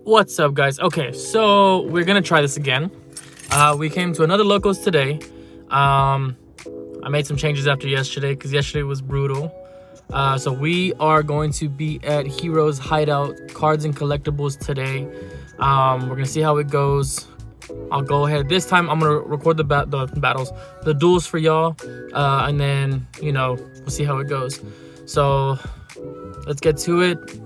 What's up, guys? Okay, so we're gonna try this again. We came to another locals today. I made some changes after yesterday because yesterday was brutal. So we are going to be at Heroes Hideout Cards and Collectibles today. We're gonna see how it goes. I'll go ahead. This time I'm gonna record the battles, the duels for y'all, and then we'll see how it goes. So let's get to it.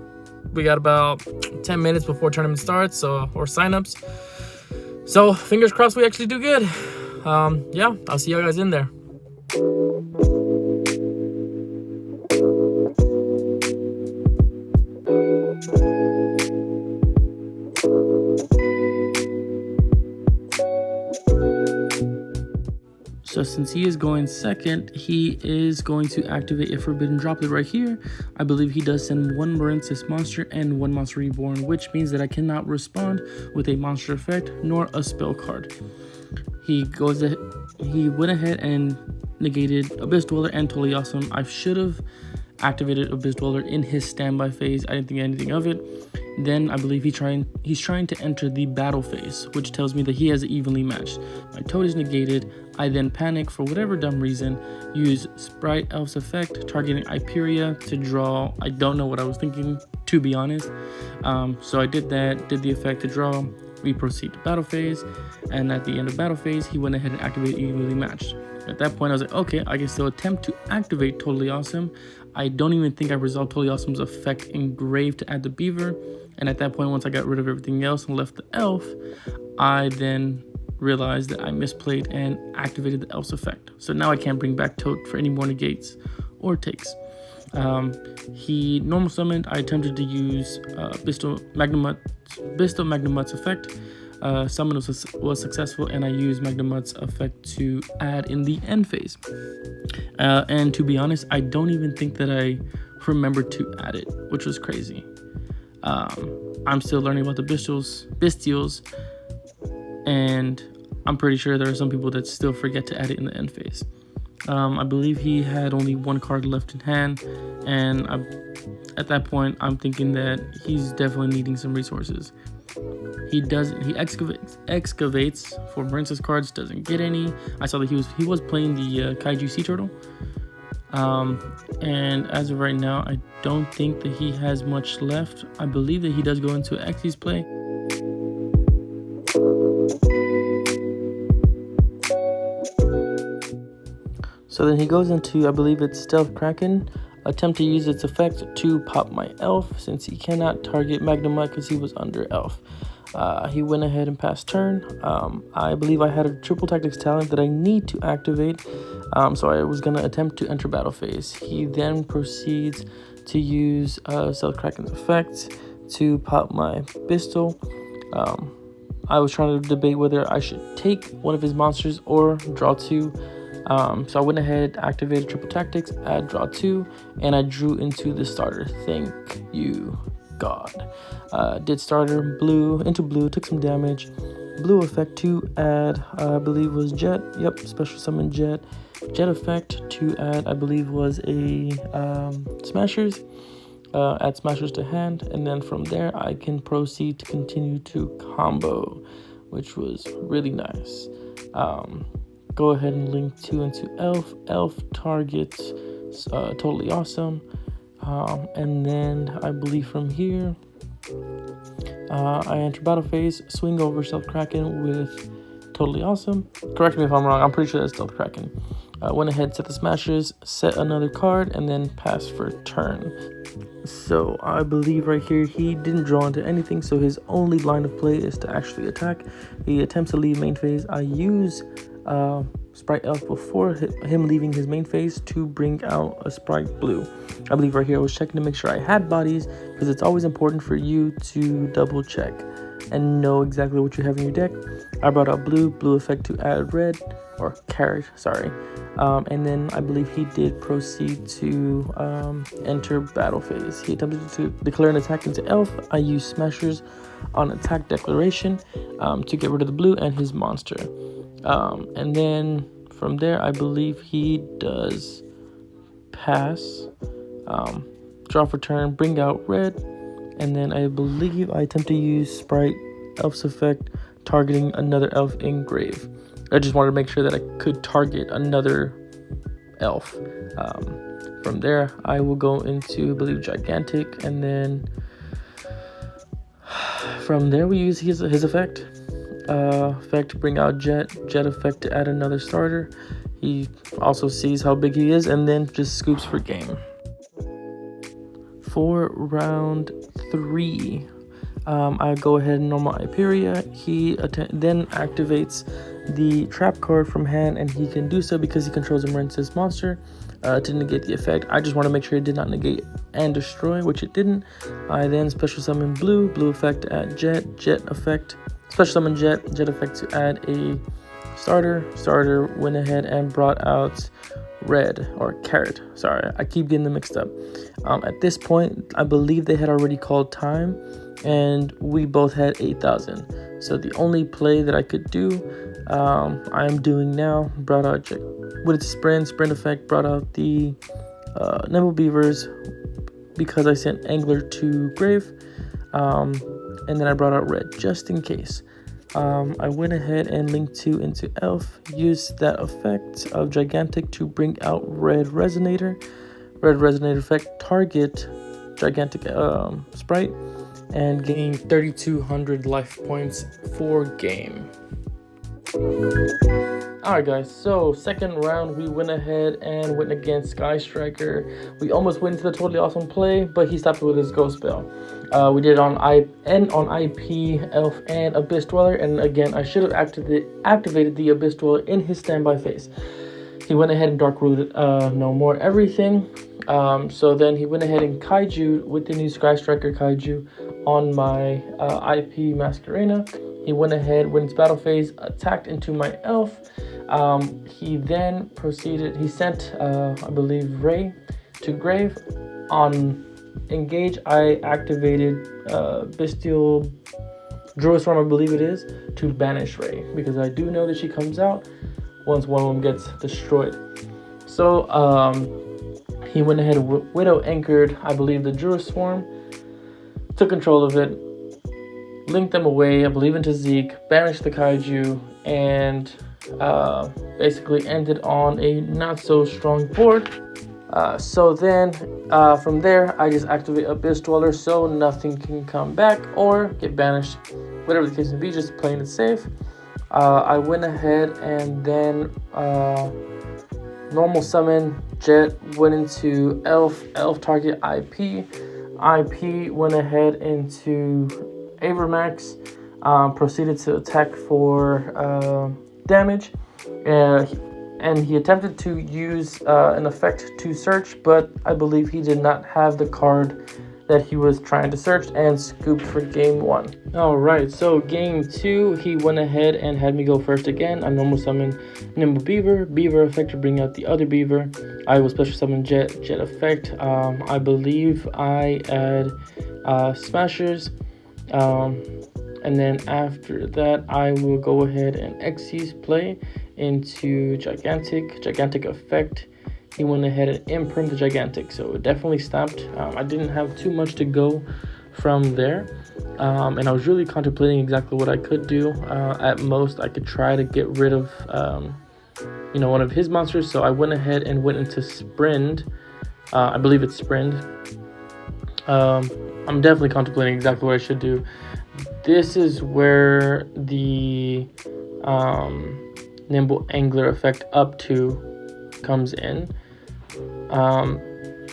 We got about 10 minutes before tournament starts, or signups. So fingers crossed we actually do good. Yeah, I'll see you guys in there. So since he is going second, he is going to activate a Forbidden Droplet right here. I believe he does send one Marincess monster and one Monster Reborn, which means that I cannot respond with a monster effect nor a spell card. He went ahead and negated Abyss Dweller and Totally Awesome. I should have activated Abyss Dweller in his standby phase. I didn't think anything of it. Then I believe he's trying to enter the battle phase, which tells me that he has evenly matched. My toad is negated. I then panic for whatever dumb reason, use Sprite Elf's effect, targeting Hyperia to draw. I don't know what I was thinking, to be honest. So I did that, did the effect to draw. We proceed to battle phase, and at the end of battle phase, he went ahead and activated evenly matched. At that point, I was like, okay, I can still attempt to activate Totally Awesome. I don't even think I resolved Totally Awesome's effect engraved to add the beaver. And at that point, once I got rid of everything else and left the elf, I then realized that I misplayed and activated the elf's effect. So now I can't bring back Toad for any more negates or takes. He normal summoned. I attempted to use Bisto Magnamut's effect. Summon was successful, and I used Magnamut's effect to add in the end phase. And to be honest, I don't even think that I remembered to add it, which was crazy. I'm still learning about the Bestials, and I'm pretty sure there are some people that still forget to add it in the end phase. I believe he had only one card left in hand, and at that point, I'm thinking that he's definitely needing some resources. He excavates for Marincess cards, doesn't get any. I saw that he was playing the Kaiju Sea Turtle. And as of right now, I don't think that he has much left. I believe that he does go into Xyz play. So then he goes into, I believe it's Stealth Kraken, attempt to use its effect to pop my elf since he cannot target Magnamut because he was under elf. He went ahead and passed turn. I believe I had a triple tactics talent that I need to activate, so I was going to attempt to enter battle phase. He then proceeds to use Stealth Kraken's effect to pop my pistol. I was trying to debate whether I should take one of his monsters or draw two. So I went ahead, activated triple tactics, add draw two, and I drew into the starter. Thank you, God. Did starter into blue, took some damage. Blue effect to add, I believe was Jet. Yep, special summon Jet. Jet effect to add, I believe was a Smashers. Add Smashers to hand, and then from there I can proceed to continue to combo, which was really nice. Go ahead and link 2 into elf. Elf targets Totally Awesome. And then I believe from here, I enter battle phase, swing over Stealth Kraken with Totally Awesome. Correct me if I'm wrong, I'm pretty sure that's Stealth Kraken. Went ahead, set the Smashers, set another card, and then pass for turn. So I believe right here he didn't draw into anything, so his only line of play is to actually attack. He attempts to leave main phase. I use Sprite Elf before him leaving his main phase to bring out a Sprite Blue. I believe right here I was checking to make sure I had bodies, because it's always important for you to double check and know exactly what you have in your deck. I brought out blue effect to add red, or carrot, sorry. And then I believe he did proceed to enter battle phase. He attempted to declare an attack into elf. I used Smashers on attack declaration to get rid of the blue and his monster. And then from there, I believe he does pass, draw for turn, bring out red, and then I believe I attempt to use Sprite Elf's effect targeting another elf in grave. I just wanted to make sure that I could target another elf. From there, I will go into, I believe, Gigantic, and then from there we use his effect. Effect to bring out Jet effect to add another starter. He also sees how big he is and then just scoops for game. For round 3, I go ahead and normal Hyperia. He then activates the trap card from hand, and he can do so because he controls a Marensis monster to negate the effect. I just want to make sure it did not negate and destroy, which it didn't. I then special summon blue effect to add Jet effect, special summon Jet effect to add a starter went ahead and brought out red or carrot. Sorry, I keep getting them mixed up. At this point, I believe they had already called time, and we both had 8,000. So the only play that I could do, I am doing now. Brought out with its sprint effect, brought out the Nimble Beavers because I sent Angler to grave, and then I brought out red just in case. I went ahead and linked 2 into elf, used that effect of Gigantic to bring out red resonator effect, target Gigantic sprite, and gain 3,200 life points for game. Alright guys, so second round we went ahead and went against Sky Striker. We almost went into the totally awesome play, but he stopped with his ghost spell. We did it on IP, Elf, and Abyss Dweller, and again I should have activated the Abyss Dweller in his standby phase. He went ahead and dark rooted no more everything. So then he went ahead and Kaiju with the new Sky Striker Kaiju on my IP Masquerena. He went ahead, when its battle phase, attacked into my elf. He then proceeded, he sent, I believe, Ray to grave. On engage, I activated Bestial Druid Swarm, I believe it is, to banish Ray, because I do know that she comes out once one of them gets destroyed. So he went ahead and Widow anchored, I believe, the Druid Swarm, took control of it, linked them away, I believe, into Zeke, banished the Kaiju, and basically ended on a not so strong board. So then from there I just activate Abyss Dweller so nothing can come back or get banished, whatever the case may be, just playing it safe. I went ahead and then normal summon Jet, went into elf target IP went ahead into Avermax, proceeded to attack for damage, and he attempted to use an effect to search, but I believe he did not have the card that he was trying to search and scooped for game 1. Alright, so game 2, he went ahead and had me go first again. I normal summoned Nimble Beaver effect to bring out the other Beaver. I will special summon Jet effect. I believe I add Smashers. And then after that, I will go ahead and Xyz play into Gigantic effect. He went ahead and imprint the Gigantic, so it definitely stopped. I didn't have too much to go from there, and I was really contemplating exactly what I could do. At most, I could try to get rid of, one of his monsters. So I went ahead and went into Sprint. I believe it's Sprint. I'm definitely contemplating exactly what I should do. This is where the Nimble Angler effect up to comes in.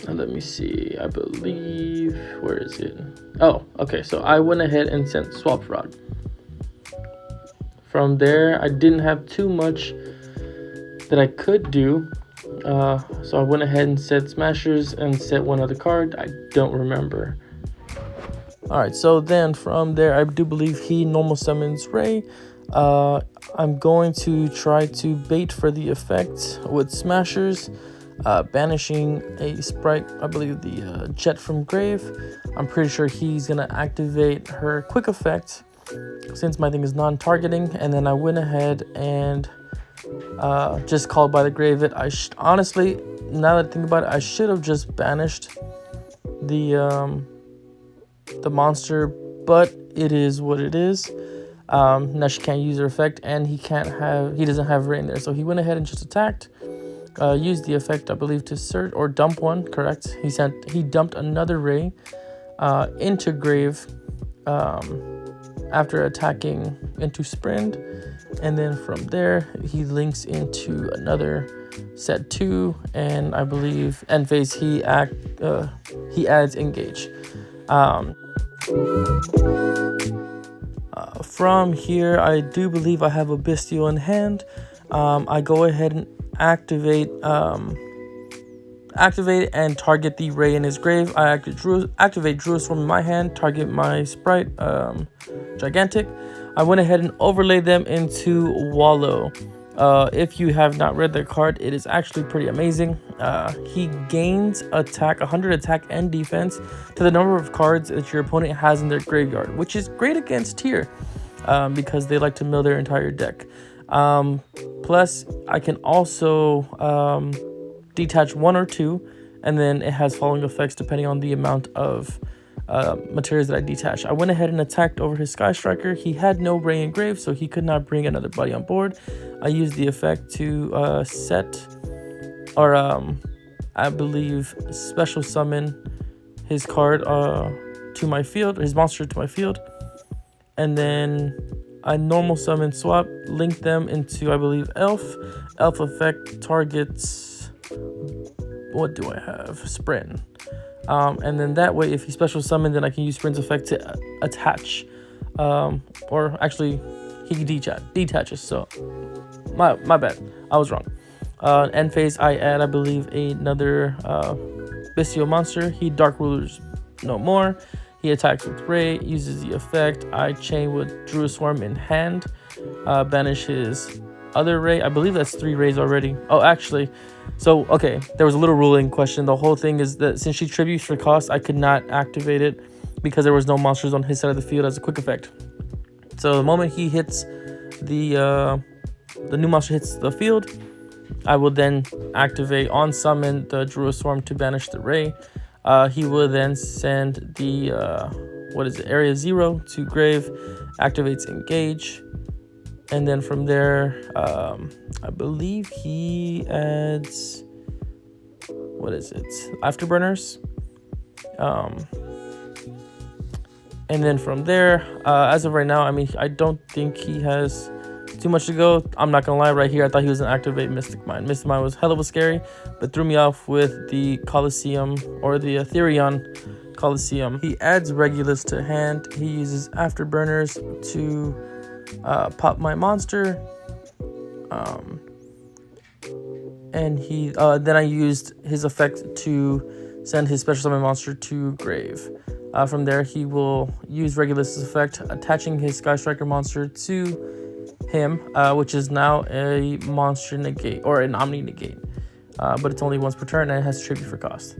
Let me see, I believe, where is it? Oh, okay, so I went ahead and sent Swap Rod. From there, I didn't have too much that I could do, so I went ahead and set Smashers and set one other card. I don't remember. Alright, so then from there, I do believe he normal summons Ray. I'm going to try to bait for the effect with Smashers, banishing a sprite, I believe the Jet from grave. I'm pretty sure he's going to activate her quick effect since my thing is non-targeting. And then I went ahead and just called by the grave it. Honestly, now that I think about it, I should have just banished the the monster, but it is what it is. Now she can't use her effect, and he doesn't have Ray in there, so he went ahead and just attacked. Used the effect, I believe, to search or dump one. Correct. He dumped another Ray into grave after attacking into Sprint, and then from there he links into another set 2, and I believe end phase he adds engage. From here, I do believe I have a Bestial in hand. I go ahead and activate and target the Ray in his grave. I activate Druid Swarm in my hand, target my Sprite, Gigantic. I went ahead and overlaid them into Wallow. If you have not read their card, it is actually pretty amazing. He gains 100 attack and defense to the number of cards that your opponent has in their graveyard, which is great against tier because they like to mill their entire deck. Plus, I can also detach 1 or 2, and then it has following effects depending on the amount of materials that I detach. I went ahead and attacked over his Sky Striker. He had no Ray engraved, so he could not bring another buddy on board. I used the effect to set, or I believe special summon his card to my field, his monster to my field, and then I normal summon swap, link them into, I believe, Elf. Elf effect targets, what do I have? Sprint. And then that way, if he special summon, then I can use Sprint's effect to attach. Or actually, he detaches. So, my bad. I was wrong. End phase, I add, I believe, another Bestial monster. He Dark Rulers no more. He attacks with Ray, uses the effect. I chain with Druid Swarm in hand. Banish his other Ray. I believe that's 3 Rays already. Oh, actually. So, okay, there was a little ruling question. The whole thing is that since she tributes for cost, I could not activate it because there was no monsters on his side of the field as a quick effect. So the moment he hits the new monster hits the field, I will then activate on summon the Druid Swarm to banish the Ray. He will then send the area 0 to grave, activates engage, and then from there I believe he adds afterburners, and then from there as of right now, I mean, I don't think he has too much to go. I'm not gonna lie, right here I thought he was gonna activate Mystic Mind. Mystic Mind was hell of a scary, but threw me off with the Colosseum, or the Therion Colosseum. He adds Regulus to hand. He uses Afterburners to pop my monster, and he then I used his effect to send his special summon monster to grave. From there, he will use Regulus's effect, attaching his Sky Striker monster to him, which is now a monster negate, or an omni negate, but it's only once per turn and it has tribute for cost.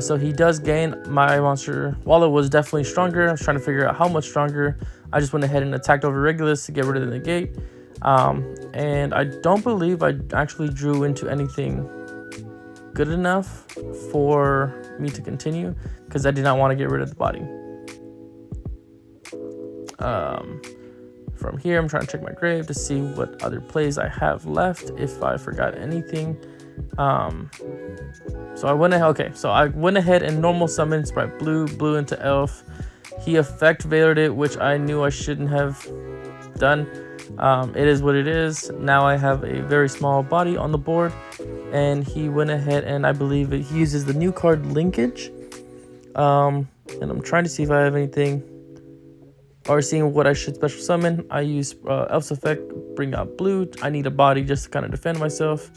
So he does gain. My monster Wallow was definitely stronger. I was trying to figure out how much stronger. I just went ahead and attacked over Regulus to get rid of the negate, and I don't believe I actually drew into anything good enough for me to continue because I did not want to get rid of the body. From here, I'm trying to check my grave to see what other plays I have left, if I forgot anything. So I went ahead and normal summoned Sprite blue into Elf. He effect veilered it, which I knew I shouldn't have done. It is what it is. Now I have a very small body on the board, and he went ahead and I believe he uses the new card Linkage. And I'm trying to see if I have anything, or seeing what I should special summon. I use Elf's effect, bring out blue. I need a body just to kind of defend myself.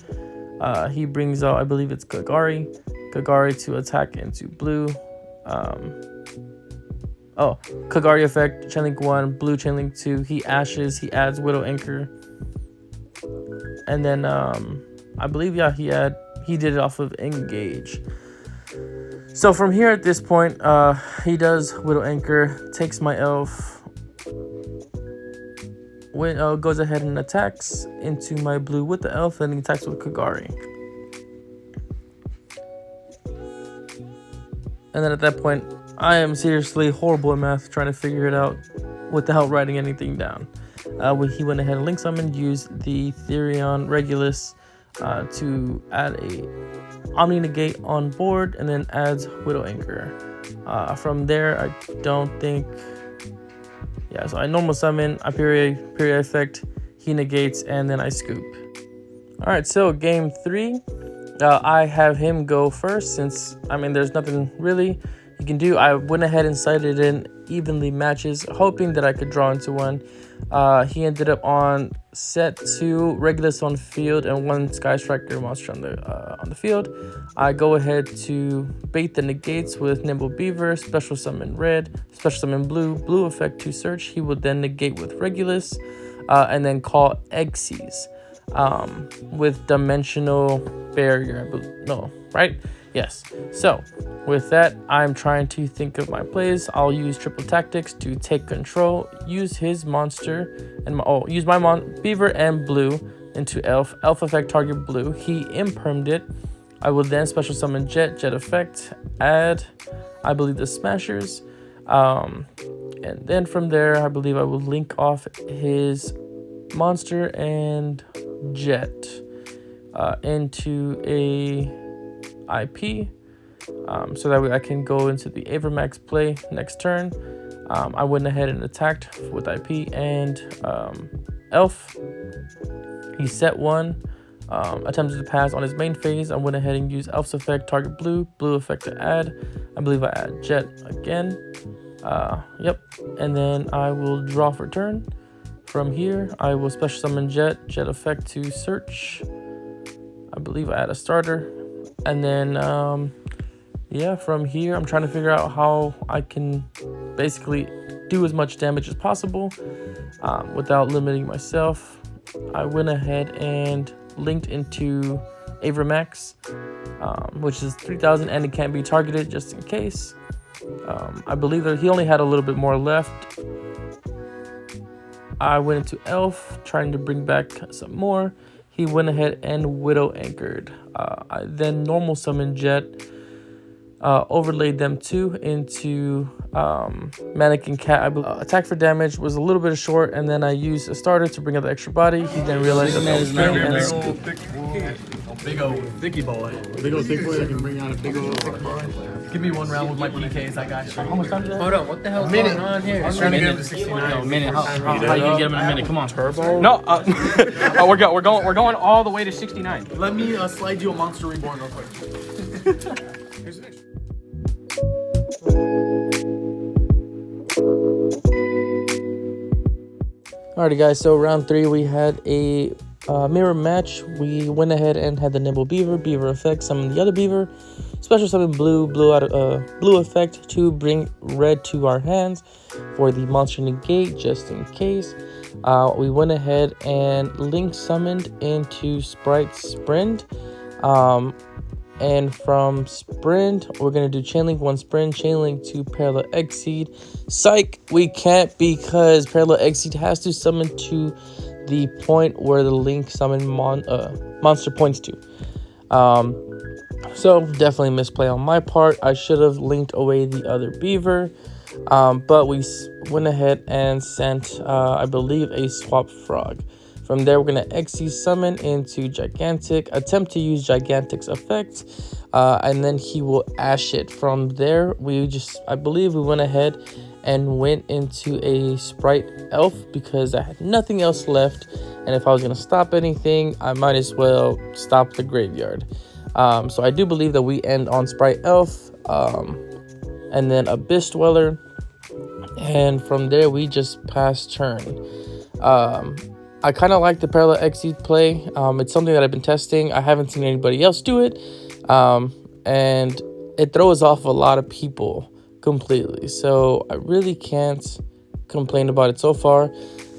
He brings out, I believe it's Kagari to attack into blue. Kagari effect, Chainlink 1, blue Chainlink 2. He ashes, he adds Widow Anchor. And then I believe, yeah, he did it off of engage. So from here at this point, he does Widow Anchor, takes my Elf, goes ahead and attacks into my blue with the Elf, and he attacks with Kagari. And then at that point, I am seriously horrible at math, trying to figure it out without writing anything down. He went ahead and link summoned, used the Therion Regulus to add a Omni Negate on board, and then adds Widow Anchor. From there, I don't think... Yeah, so I normal summon, I period effect, he negates, and then I scoop. Alright, so game 3. I have him go first since, there's nothing really he can do. I went ahead and sided in evenly matches, hoping that I could draw into one. He ended up on set 2 Regulus on field and 1 Sky Striker monster on the field. I go ahead to bait the negates with Nimble Beaver, special summon red, special summon blue effect to search. He will then negate with Regulus, and then call Xyz with Dimensional Barrier. No, right? Yes. So with that, I'm trying to think of my plays. I'll use Triple Tactics to take control, use his monster, and use my Beaver and blue into Elf. Elf effect target blue. He impermed it. I will then special summon Jet effect, add, I believe, the Smashers. And then from there, I believe I will link off his monster and Jet into a IP, so that way I can go into the Avermax play next turn. I went ahead and attacked with IP and Elf. He set 1, attempted to pass on his main phase. I went ahead and used Elf's effect, target blue effect to add. I believe I add Jet again. Yep, and then I will draw for turn. From here, I will special summon Jet effect to search. I believe I add a starter. And then, yeah, from here, I'm trying to figure out how I can basically do as much damage as possible without limiting myself. I went ahead and linked into Avermax, which is 3,000, and it can't be targeted just in case. I believe that he only had a little bit more left. I went into Elf, trying to bring back some more. He went ahead and Widow Anchored. I then normal summoned Jet, overlaid them 2 into Mannequin Cat. Attack for damage was a little bit short, and then I used a starter to bring out the extra body. He then realized that was big old thicky boy. Big old thick boy that can bring out a big old thick boy. Give me 1 round with my PKs, I got you. How much time is that? Hold on, what the hell's going on here? I'm trying to get him to 69. No, minute. How you gonna get him in a minute? Come on. Turbo? No, we're going all the way to 69. Let me slide you a Monster Reborn real quick. Here's the next. Alrighty, guys. So round 3, we had a mirror match. We went ahead and had the Nimble Beaver effect, summon the other Beaver, special summon blue effect to bring red to our hands for the monster negate, just in case. We went ahead and link summoned into Sprite Sprint. And from Sprint, we're going to do Chainlink 1 Sprint, Chainlink 2 Parallel Exceed. Psych, we can't because Parallel Exceed has to summon to the point where the link summon monster points to. So definitely misplay on my part. I should have linked away the other Beaver. But we went ahead and sent, I believe, a Swap Frog. From there, we're going to Xyz summon into Gigantic, attempt to use Gigantic's effect, and then he will Ash it. From there, I believe we went ahead and went into a Sprite Elf because I had nothing else left. And if I was going to stop anything, I might as well stop the graveyard. So I do believe that we end on Sprite Elf, and then Abyss Dweller. And from there, we just pass turn. I kind of like the Parallel Exceed play. It's something that I've been testing. I haven't seen anybody else do it. And it throws off a lot of people completely. So I really can't complain about it so far.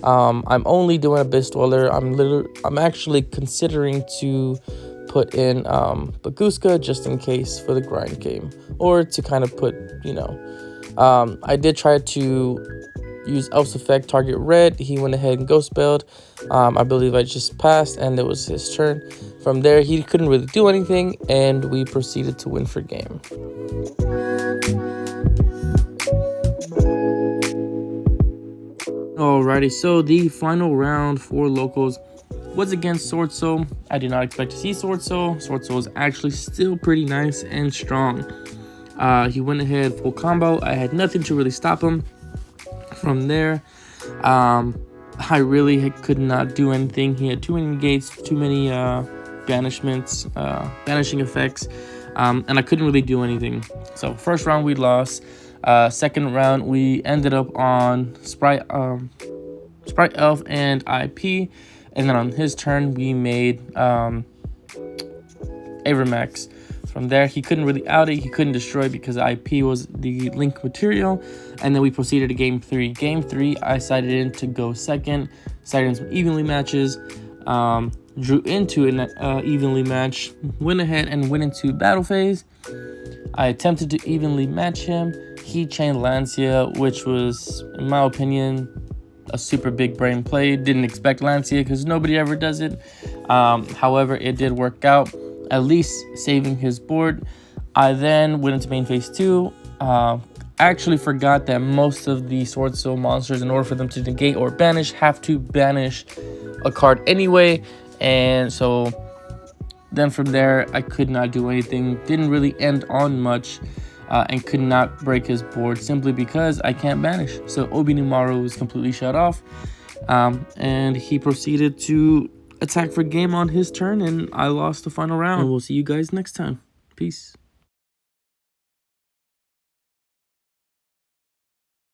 I'm only doing Abyss Dweller. I'm actually considering to put in Baguska just in case for the grind game. Or to kind of put, I did try to use Elf's effect, target red. He went ahead and ghost spelled. I believe I just passed and it was his turn. From there, he couldn't really do anything and we proceeded to win for game. Alrighty, so the final round for locals was against Sword Soul. I did not expect to see Sword Soul. Sword Soul is actually still pretty nice and strong. He went ahead full combo. I had nothing to really stop him. From there, I really could not do anything. He had too many gates, too many banishments, banishing effects, and I couldn't really do anything. So first round we lost. Second round we ended up on Sprite Elf and IP, and then on his turn we made Avermax. From there, he couldn't really out it. He couldn't destroy because IP was the link material. And then we proceeded to game 3. Game 3, I sided in to go second. Sided in some evenly matches. Drew into an evenly match. Went ahead and went into battle phase. I attempted to evenly match him. He chained Lancia, which was, in my opinion, a super big brain play. Didn't expect Lancia because nobody ever does it. However, it did work out, at least saving his board. I then went into main phase 2. Actually forgot that most of the Sword Soul monsters, in order for them to negate or banish, have to banish a card anyway. And so then from there, I could not do anything. Didn't really end on much. And could not break his board simply because I can't banish. So Obinumaru was completely shut off. And he proceeded to attack for game on his turn, and I lost the final round. And we'll see you guys next time. Peace.